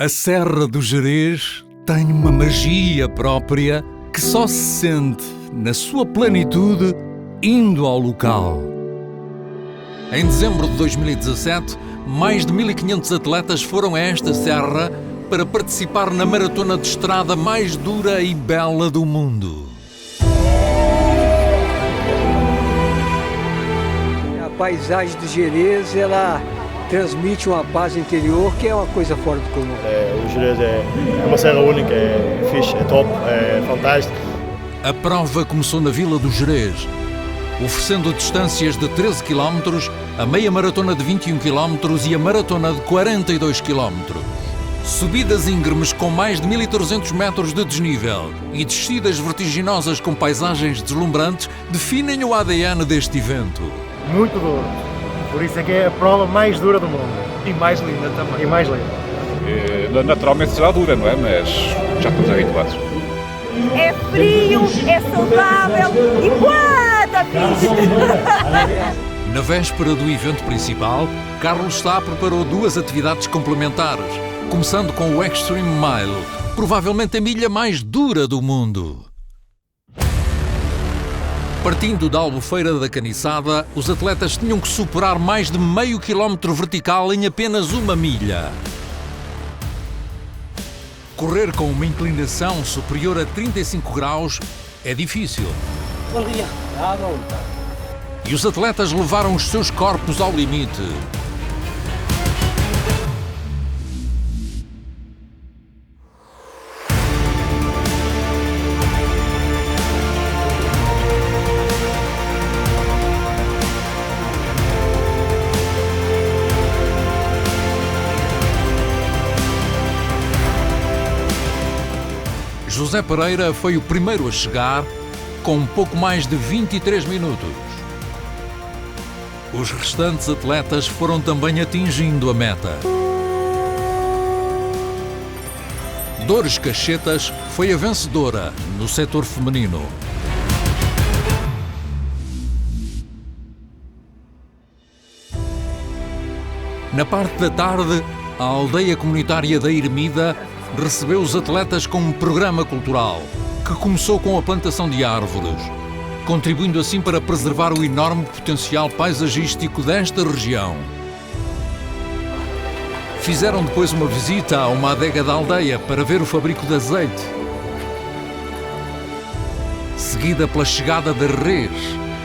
A Serra do Gerês tem uma magia própria que só se sente na sua plenitude indo ao local. Em dezembro de 2017, mais de 1.500 atletas foram a esta serra para participar na maratona de estrada mais dura e bela do mundo. A paisagem do Gerês, ela transmite uma paz interior que é uma coisa fora do comum. O Gerês é uma serra única, é fixe, é top, é fantástico. A prova começou na Vila do Gerês, oferecendo distâncias de 13 km, a meia maratona de 21 km e a maratona de 42 km. Subidas íngremes com mais de 1.300 metros de desnível e descidas vertiginosas com paisagens deslumbrantes definem o ADN deste evento. Muito duro. Por isso é que é a prova mais dura do mundo. E mais linda também. E mais linda. Naturalmente será dura, não é? Mas já estamos habituados. É frio, é saudável e quanta fixe! Na véspera do evento principal, Carlos Sá preparou duas atividades complementares, começando com o Extreme Mile, provavelmente a milha mais dura do mundo. Partindo da Albufeira da Caniçada, os atletas tinham que superar mais de meio quilómetro vertical em apenas uma milha. Correr com uma inclinação superior a 35 graus é difícil. Bom dia. E os atletas levaram os seus corpos ao limite. José Pereira foi o primeiro a chegar, com um pouco mais de 23 minutos. Os restantes atletas foram também atingindo a meta. Dores Cachetas foi a vencedora no setor feminino. Na parte da tarde, a aldeia comunitária da Ermida recebeu os atletas com um programa cultural que começou com a plantação de árvores, contribuindo assim para preservar o enorme potencial paisagístico desta região. Fizeram depois uma visita a uma adega da aldeia para ver o fabrico de azeite, seguida pela chegada da res,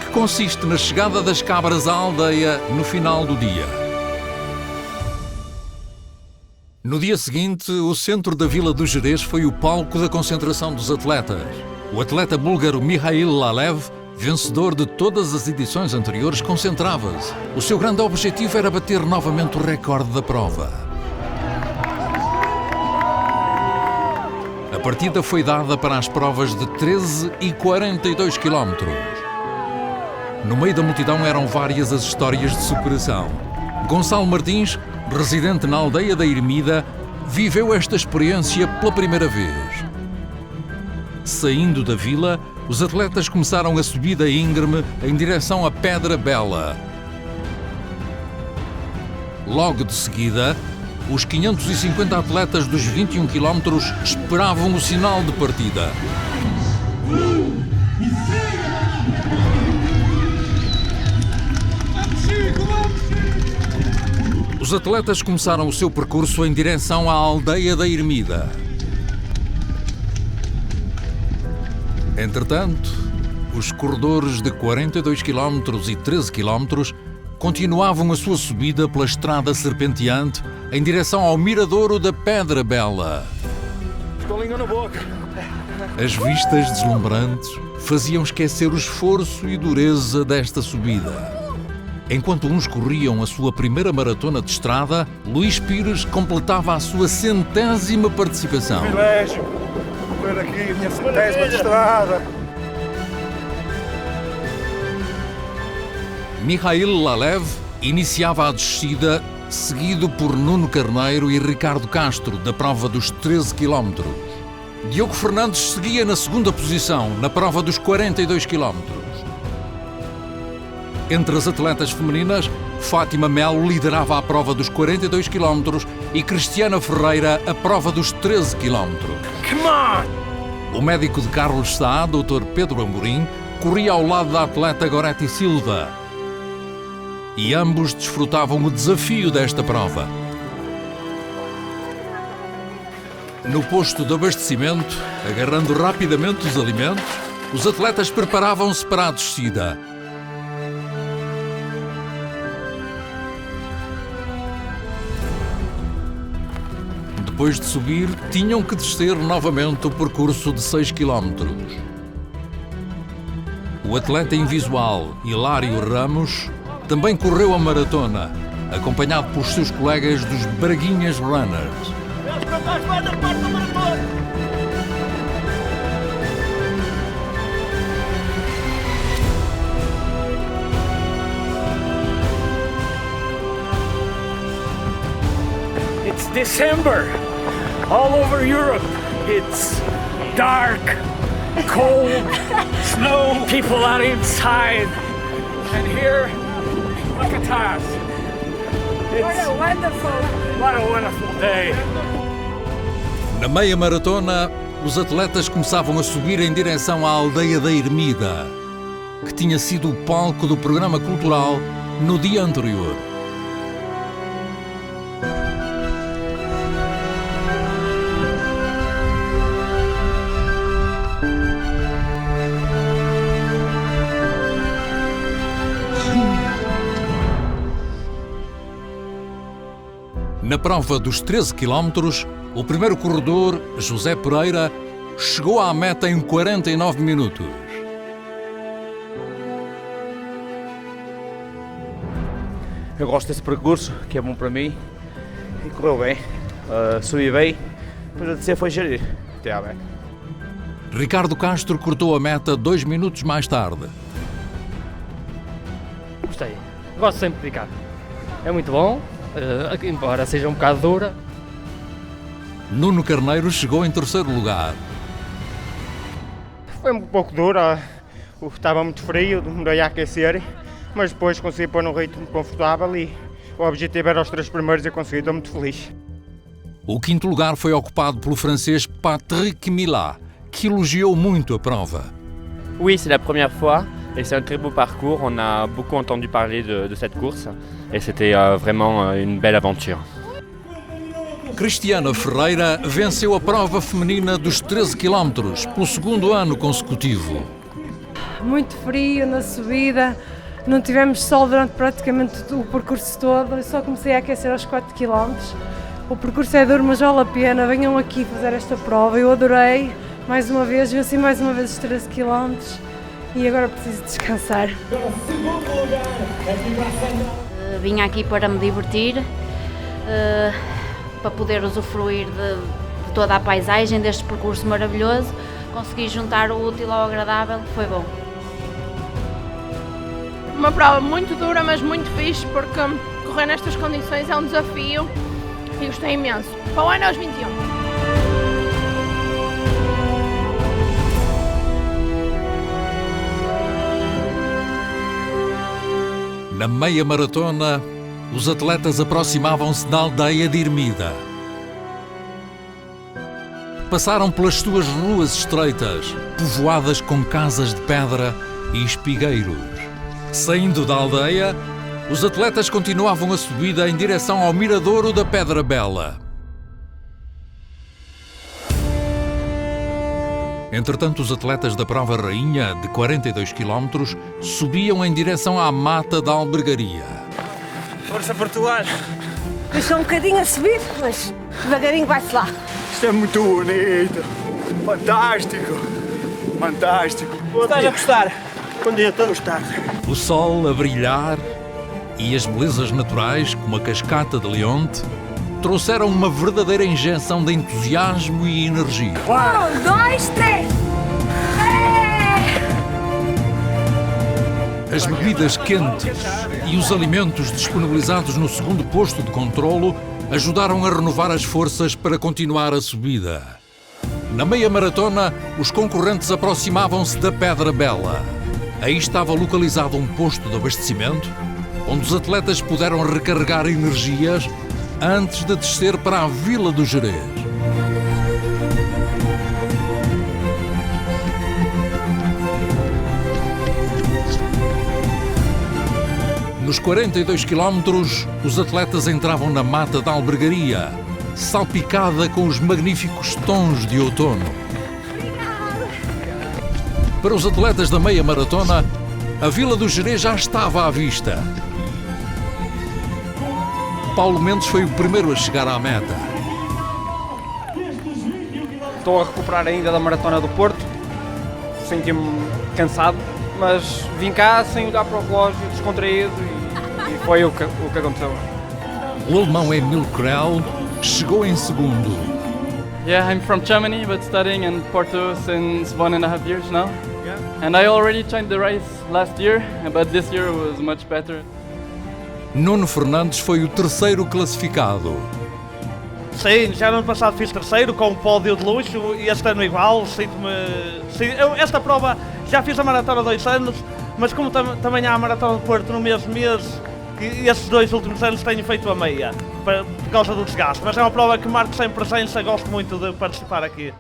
que consiste na chegada das cabras à aldeia no final do dia. No dia seguinte, o centro da Vila do Gerês foi o palco da concentração dos atletas. O atleta búlgaro Mihail Lalev, vencedor de todas as edições anteriores, concentrava-se. O seu grande objetivo era bater novamente o recorde da prova. A partida foi dada para as provas de 13 e 42 km. No meio da multidão eram várias as histórias de superação. Gonçalo Martins, residente na aldeia da Ermida, viveu esta experiência pela primeira vez. Saindo da vila, os atletas começaram a subida íngreme em direção à Pedra Bela. Logo de seguida, os 550 atletas dos 21 km esperavam o sinal de partida. Os atletas começaram o seu percurso em direção à aldeia da Ermida. Entretanto, os corredores de 42 km e 13 km continuavam a sua subida pela estrada serpenteante em direção ao miradouro da Pedra Bela. Ficou língua na boca. As vistas deslumbrantes faziam esquecer o esforço e dureza desta subida. Enquanto uns corriam a sua primeira maratona de estrada, Luís Pires completava a sua 100ª participação. Privilégio, correr aqui, a minha 100ª de estrada. Mihail Lalev iniciava a descida, seguido por Nuno Carneiro e Ricardo Castro, da prova dos 13 km. Diogo Fernandes seguia na segunda posição, na prova dos 42 km. Entre as atletas femininas, Fátima Melo liderava a prova dos 42 km e Cristiana Ferreira a prova dos 13 km. Come on! O médico de Carlos Sá, Dr. Pedro Amorim, corria ao lado da atleta Goretti Silva. E ambos desfrutavam o desafio desta prova. No posto de abastecimento, agarrando rapidamente os alimentos, os atletas preparavam-se para a descida. Depois de subir, tinham que descer novamente o percurso de 6 km. O atleta invisual Hilário Ramos também correu a maratona, acompanhado pelos seus colegas dos Braguinhas Runners. It's December. All over Europe, it's dark, cold, snow, people are inside. And here, look at us. What a wonderful day. Na meia maratona, os atletas começavam a subir em direção à aldeia da Ermida, que tinha sido o palco do programa cultural no dia anterior. Na prova dos 13 km, o primeiro corredor, José Pereira, chegou à meta em 49 minutos. Eu gosto desse percurso, que é bom para mim, e correu bem, subi bem, depois a descer foi gerir, até à meta. Ricardo Castro cortou a meta 2 minutos mais tarde. Gostei, gosto sempre de picar, é muito bom, embora seja um bocado dura. Nuno Carneiro chegou em terceiro lugar. Foi um pouco dura, estava muito frio, demorei a aquecer, mas depois consegui pôr num ritmo confortável e o objetivo era os 3 primeiros e consegui, estou muito feliz. O quinto lugar foi ocupado pelo francês Patrick Millat, que elogiou muito a prova. Oui, c'est la première fois et c'est un très beau parcours. On a beaucoup entendu parler de cette course et c'était vraiment une belle aventure. Cristiana Ferreira venceu a prova feminina dos 13 km pelo segundo ano consecutivo. Muito frio na subida, não tivemos sol durante praticamente o percurso todo, eu só comecei a aquecer aos 4 km. O percurso é duro, mas vale a pena, venham aqui fazer esta prova, eu adorei, mais uma vez, venci mais uma vez os 13 km e agora preciso descansar. Vim aqui para me divertir, para poder usufruir de toda a paisagem deste percurso maravilhoso, consegui juntar o útil ao agradável, foi bom. Uma prova muito dura, mas muito fixe, porque correr nestas condições é um desafio e gostei imenso. Para o ano aos 21. Na meia maratona, os atletas aproximavam-se da aldeia de Ermida. Passaram pelas suas ruas estreitas, povoadas com casas de pedra e espigueiros. Saindo da aldeia, os atletas continuavam a subida em direção ao miradouro da Pedra Bela. Entretanto, os atletas da prova rainha, de 42 km, subiam em direção à mata da Albergaria. Força Portugal! Deixa um bocadinho a subir, mas devagarinho vai-se lá. Isto é muito bonito! Fantástico! Fantástico! Estás a gostar? Bom dia, estou a gostar. O sol a brilhar e as belezas naturais, como a cascata de Leonte, trouxeram uma verdadeira injeção de entusiasmo e energia. 1, 2, 3! As bebidas quentes e os alimentos disponibilizados no segundo posto de controlo ajudaram a renovar as forças para continuar a subida. Na meia maratona, os concorrentes aproximavam-se da Pedra Bela. Aí estava localizado um posto de abastecimento onde os atletas puderam recarregar energias antes de descer para a Vila do Gerês. Nos 42 quilómetros, os atletas entravam na mata da Albergaria, salpicada com os magníficos tons de outono. Para os atletas da meia maratona, a Vila do Gerês já estava à vista. Paulo Mendes foi o primeiro a chegar à meta. Estou a recuperar ainda da Maratona do Porto, senti-me cansado, mas vim cá sem olhar para o relógio, descontraído e foi o que aconteceu. O alemão Emil Krell chegou em segundo. Yeah, I'm from Germany, but studying in Porto since 1.5 years now. And I already joined the race last year, but this year was much better. Nuno Fernandes foi o terceiro classificado. Sim, já no ano passado fiz terceiro com um pódio de luxo e este ano igual, esta prova já fiz a maratona há 2 anos, mas como também há a maratona do Porto no mesmo mês, e estes 2 últimos anos tenho feito a meia, por causa do desgaste, mas é uma prova que marco sem presença, gosto muito de participar aqui.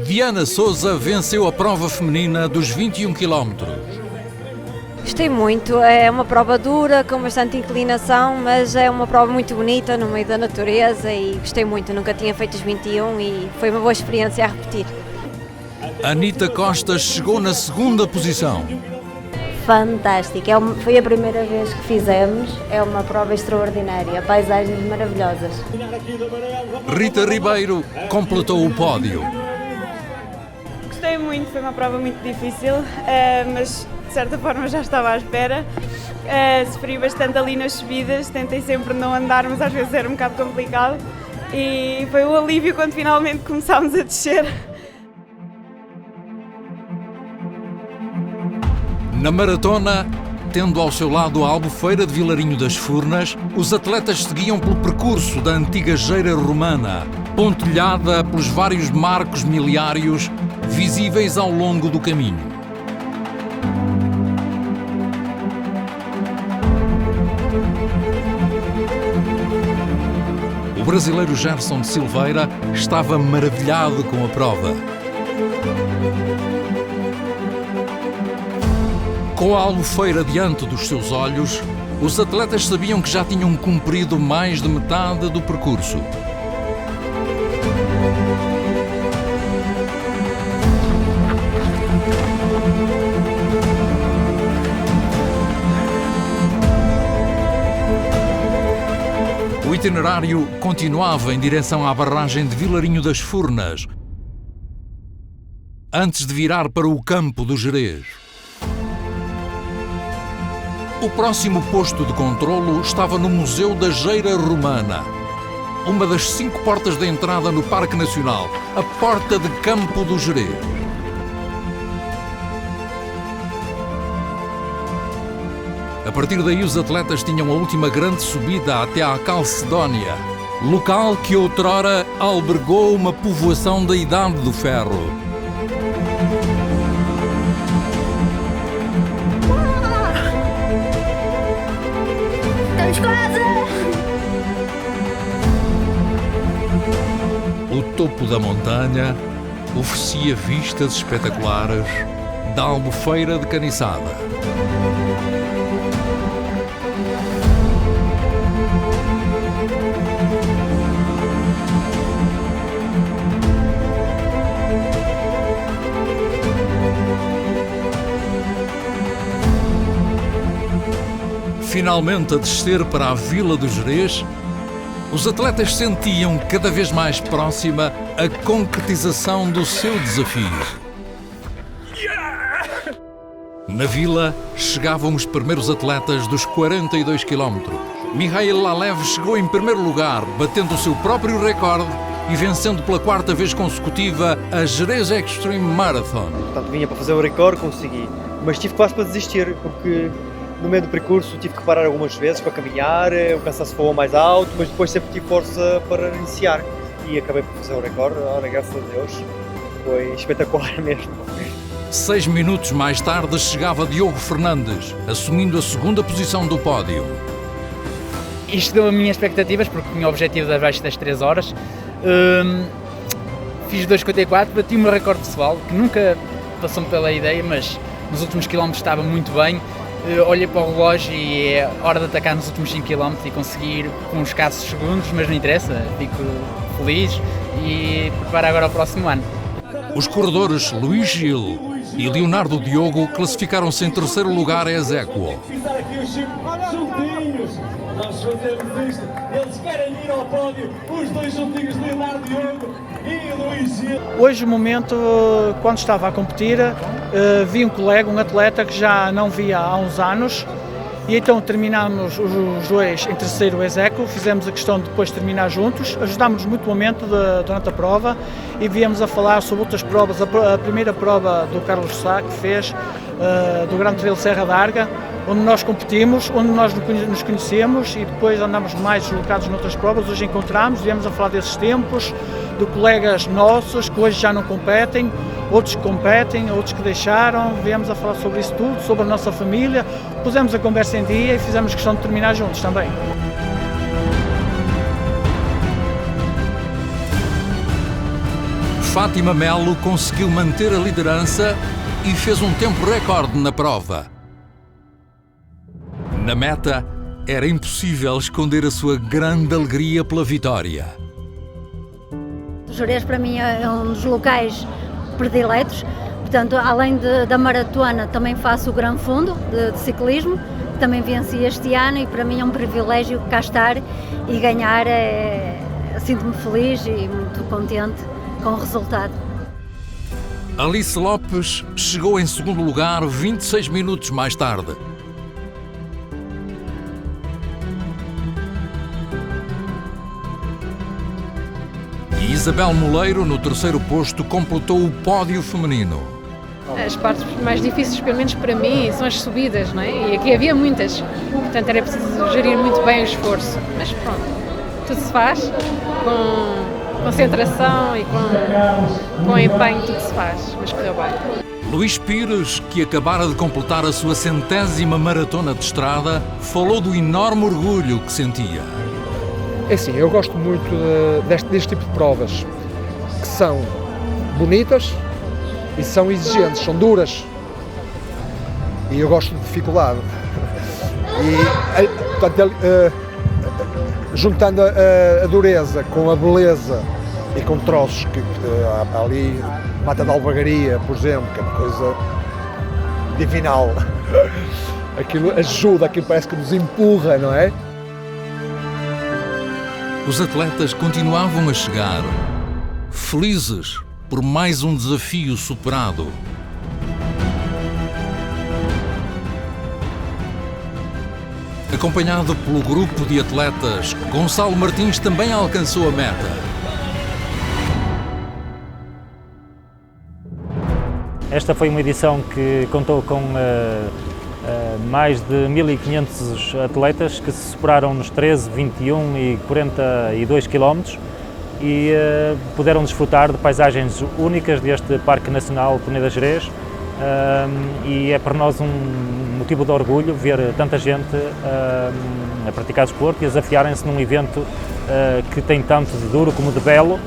Diana Sousa venceu a prova feminina dos 21 km. Gostei muito, é uma prova dura, com bastante inclinação, mas é uma prova muito bonita no meio da natureza e gostei muito, nunca tinha feito os 21 e foi uma boa experiência a repetir. Anita Costa chegou na segunda posição. Fantástico, foi a primeira vez que fizemos, é uma prova extraordinária, paisagens maravilhosas. Rita Ribeiro completou o pódio. Gostei muito, foi uma prova muito difícil, mas de certa forma já estava à espera. Sofri bastante ali nas subidas, tentei sempre não andar, mas às vezes era um bocado complicado. E foi um alívio quando finalmente começámos a descer. Na maratona, tendo ao seu lado a Albufeira de Vilarinho das Furnas, os atletas seguiam pelo percurso da antiga Geira Romana, pontilhada pelos vários marcos miliários visíveis ao longo do caminho. O brasileiro Gerson de Silveira estava maravilhado com a prova. Com a Albufeira diante dos seus olhos, os atletas sabiam que já tinham cumprido mais de metade do percurso. O itinerário continuava em direção à barragem de Vilarinho das Furnas, antes de virar para o campo do Gerês. O próximo posto de controlo estava no Museu da Geira Romana, uma das 5 portas de entrada no Parque Nacional, a Porta de Campo do Gerês. A partir daí, os atletas tinham a última grande subida até à Calcedónia, local que outrora albergou uma povoação da Idade do Ferro. O topo da montanha oferecia vistas espetaculares da Albufeira de Caniçada. Finalmente a descer para a Vila do Gerês, os atletas sentiam cada vez mais próxima a concretização do seu desafio. Na vila, chegavam os primeiros atletas dos 42 km. Mihail Lalev chegou em primeiro lugar, batendo o seu próprio recorde e vencendo pela 4ª vez consecutiva a Gerês Extreme Marathon. Portanto, vinha para fazer o recorde, consegui, mas tive quase para desistir, porque no meio do percurso tive que parar algumas vezes para caminhar, o cansaço foi mais alto, mas depois sempre tive força para iniciar e acabei por fazer o recorde. Ora, graças a Deus, foi espetacular mesmo. 6 minutos mais tarde chegava Diogo Fernandes, assumindo a segunda posição do pódio. Isto deu a minhas expectativas, porque tinha o objetivo de abaixo das 3 horas. Fiz 2,54, bati o meu recorde pessoal, que nunca passou-me pela ideia, mas nos últimos quilómetros estava muito bem. Olhei para o relógio e é hora de atacar nos últimos 5 km e conseguir com uns escassos segundos, mas não interessa, fico feliz e preparo agora o próximo ano. Os corredores Luís Gil e Leonardo Diogo classificaram-se em terceiro lugar a ex aequo. Nós fazemos isto, eles querem ir ao pódio, os dois juntinhos, Leonardo Diogo e Luís Gil. Hoje, o momento, quando estava a competir, vi um colega, um atleta que já não via há uns anos, e então terminámos os dois em terceiro ex aequo, fizemos a questão de depois terminar juntos, ajudámos-nos mutuamente durante a prova e viemos a falar sobre outras provas, a primeira prova do Carlos Sá, que fez, do Grande Trail Serra da Arga, onde nós competimos, onde nós nos conhecemos e depois andámos mais deslocados noutras provas. Hoje encontramos, viemos a falar desses tempos, de colegas nossos que hoje já não competem, outros que competem, outros que deixaram, viemos a falar sobre isso tudo, sobre a nossa família, pusemos a conversa em dia e fizemos questão de terminar juntos também. Fátima Melo conseguiu manter a liderança e fez um tempo recorde na prova. Na meta, era impossível esconder a sua grande alegria pela vitória. Jerez para mim é um dos locais prediletos, portanto, além da maratona, também faço o Gran Fundo de ciclismo, que também venci este ano e para mim é um privilégio cá estar e ganhar. Sinto-me feliz e muito contente com o resultado. Alice Lopes chegou em segundo lugar 26 minutos mais tarde. Isabel Moleiro, no terceiro posto, completou o pódio feminino. As partes mais difíceis, pelo menos para mim, são as subidas, não é? E aqui havia muitas, portanto era preciso gerir muito bem o esforço. Mas pronto, tudo se faz com concentração e com empenho, tudo se faz, mas correu bem. Luís Pires, que acabara de completar a sua 100ª maratona de estrada, falou do enorme orgulho que sentia. É assim, eu gosto muito deste tipo de provas, que são bonitas e são exigentes, são duras. E eu gosto de dificuldade. E, portanto, juntando a dureza com a beleza e com troços que ali, Mata da Alvagaria, por exemplo, que é uma coisa divinal. Aquilo ajuda, aquilo parece que nos empurra, não é? Os atletas continuavam a chegar, felizes por mais um desafio superado. Acompanhado pelo grupo de atletas, Gonçalo Martins também alcançou a meta. Esta foi uma edição que contou com mais de 1.500 atletas que se superaram nos 13, 21 e 42 km e puderam desfrutar de paisagens únicas deste Parque Nacional Peneda Gerês e é para nós um motivo de orgulho ver tanta gente a praticar desporto e a desafiarem-se num evento que tem tanto de duro como de belo.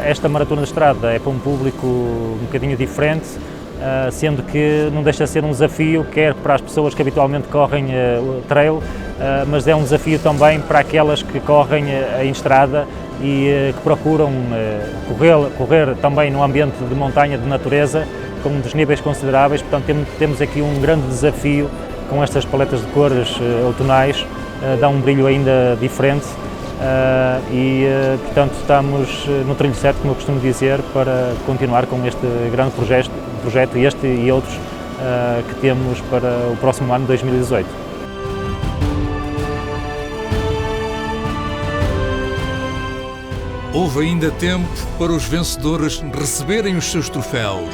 Esta maratona de estrada é para um público um bocadinho diferente, sendo que não deixa de ser um desafio, quer para as pessoas que habitualmente correm trail, mas é um desafio também para aquelas que correm em estrada e que procuram correr também no ambiente de montanha, de natureza, com desníveis consideráveis. Portanto, temos aqui um grande desafio com estas paletas de cores outonais, dá um brilho ainda diferente. Portanto, estamos no trilho certo, como eu costumo dizer, para continuar com este grande projeto, este e outros que temos para o próximo ano, 2018. Houve ainda tempo para os vencedores receberem os seus troféus.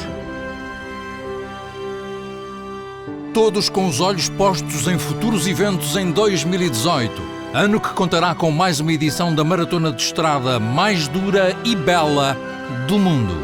Todos com os olhos postos em futuros eventos em 2018. Ano que contará com mais uma edição da maratona de estrada mais dura e bela do mundo.